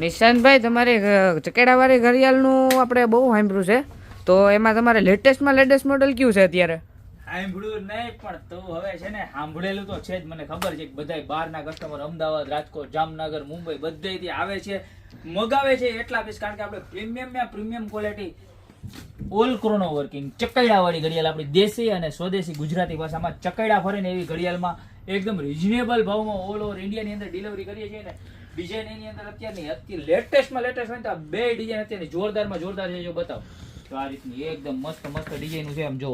નિશાંતભાઈ તમારે ચકેડાવાળી ઘડિયાળનું આપણે બહુ સાંભળ્યું છે, તો એમાં તમારે લેટેસ્ટમાં લેટેસ્ટ મોડલ કયું છે અત્યારે? સાંભળ્યું નહીં પણ તો હવે છે ને સાંભળેલું તો છે જ. મને ખબર છે કે બધા બહારના કસ્ટમર અમદાવાદ, રાજકોટ, જામનગર, મુંબઈ બધેથી આવે છે, મગાવે છે એટલા પીસ. કારણ કે આપણે પ્રીમિયમ ક્વોલિટી ઓલ ક્રોનો વર્કિંગ ચકૈડા વાળી ઘડિયાળ, આપણી દેશી અને સ્વદેશી ગુજરાતી ભાષામાં ચકૈડા ફરે ને એવી ઘડિયાળમાં એકદમ રિઝનેબલ ભાવમાં ઓલ ઓવર ઇન્ડિયાની અંદર ડિલિવરી કરીએ છીએ ને. ડિઝાઇન એની અંદર અત્યારે લેટેસ્ટમાં લેટેસ્ટ હોય તો બે ડિઝાઇન અત્યારની જોરદારમાં જોરદાર છે. જો બતાવો તો આ રીતની એકદમ મસ્ત ડિઝાઇન છે. આમ જો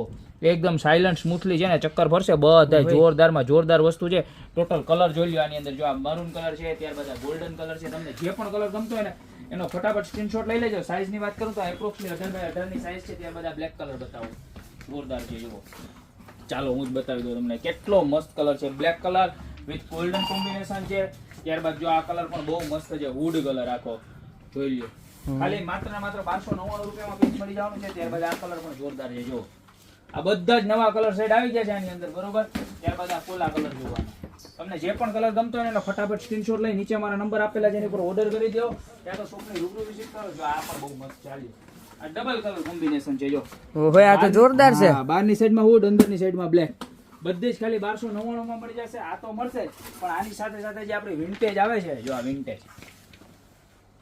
એકદમ સાયલન્ટ સ્મૂથલી છે ને ચક્કર ફરશે. બધા જોરદારમાં જોરદાર વસ્તુ છે. ટોટલ કલર જોઈ લો આની અંદર. જો આ મરૂન કલર છે, ત્યારબાદ આ ગોલ્ડન કલર છે. તમને જે પણ કલર ગમતો હોય ને એનો ફટાફટ સ્ક્રીનશોટ લઈ લેજો. સાઈઝ ની વાત કરું તો એપ્રોક્સિમેટ 18x18 ની સાઈઝ છે. ત્યારબાદ આ બ્લેક કલર બતાવો, જોરદાર છે. જુઓ, ચાલો હું જ બતાવી દઉં તમને કેટલો મસ્ત કલર છે. Black colour with golden combination છે. ત્યારબાદ જો આ કલર પણ બહુ મસ્ત છે, વુડ કલર આખો જોઈ લો. ખાલી માત્ર 599 રૂપિયામાં પીસ મળી જવાનું છે. ત્યારબાદ આ કલર પણ જોરદાર છે. જો આ બધા જ નવા કલર શેડ આવી ગયા છે આની અંદર, બરોબર. ત્યારબાદ આ કોલા કલર જોવાનો. તમને જે પણ કલર ગમતો હોય એનો ફટાફટ સ્ક્રીનશોટ લઈ નીચે મારા નંબર આપેલા છે એની ઉપર ઓર્ડર કરી દો. ત્યાં તો શોપની રૂબરૂ વિઝિટ કરો. જો આ પણ બહુ મસ્ત ચાલ્યું. આ ડબલ કલર કોમ્બિનેશન છે. જો ઓહો, આ તો જોરદાર છે. બહારની સાઈડમાં વુડ, અંદરની સાઈડમાં બ્લેક. બધી જ ખાલી 1299 માં મળી જશે. આ તો મળશે જ, પણ આની સાથે સાથે જે આપણી વિન્ટેજ આવે છે, જો આ વિન્ટેજ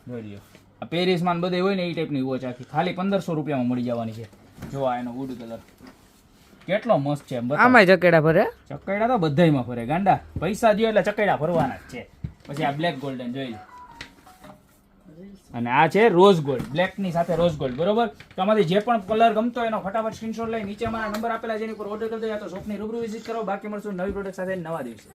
જોઈ લ્યો. આ પેરિસમાં બધે હોય ને એ ટાઈપની વોચ આખી ખાલી 1500 રૂપિયામાં મળી જવાની છે. જો આ એનો વુડ કલર કેટલો મસ્ત છે. આમાં ચકેડા ફરે? ચકેડા તો બધાયમાં ફરે ગાંડા. પૈસા દો એટલે ચકેડા ફરવાના જ છે. પછી આ બ્લેક ગોલ્ડન જોઈ લો. અને આ છે રોઝ ગોલ્ડ, બ્લેક ની સાથે રોઝ ગોલ્ડ, બરોબર. તો આમાંથી જે પણ કલર ગમતો હોય એનો ફટાફટ સ્ક્રીનશોટ લઈ નીચે મારા નંબર આપેલા છે એની ઉપર ઓર્ડર કરી દો. યા તો શોપની રૂબરૂ વિઝિટ કરો. બાકી મળશું નવી પ્રોડક્ટ સાથે નવા દિવસે.